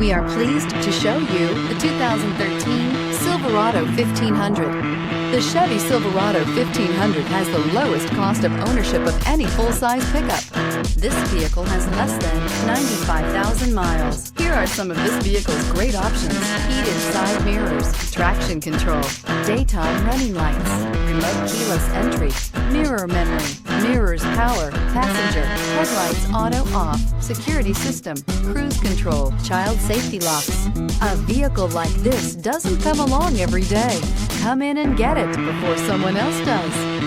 We are pleased to show you the 2013 Silverado 1500. The Chevy Silverado 1500 has the lowest cost of ownership of any full-size pickup. This vehicle has less than 95,000 miles. Here are some of this vehicle's great options: heated side mirrors, traction control, daytime running lights, remote keyless entry, mirror memory, mirrors power, passenger, headlights auto off, security system, cruise control, child safety locks. A vehicle like this doesn't come along every day. Come in and get it before someone else does.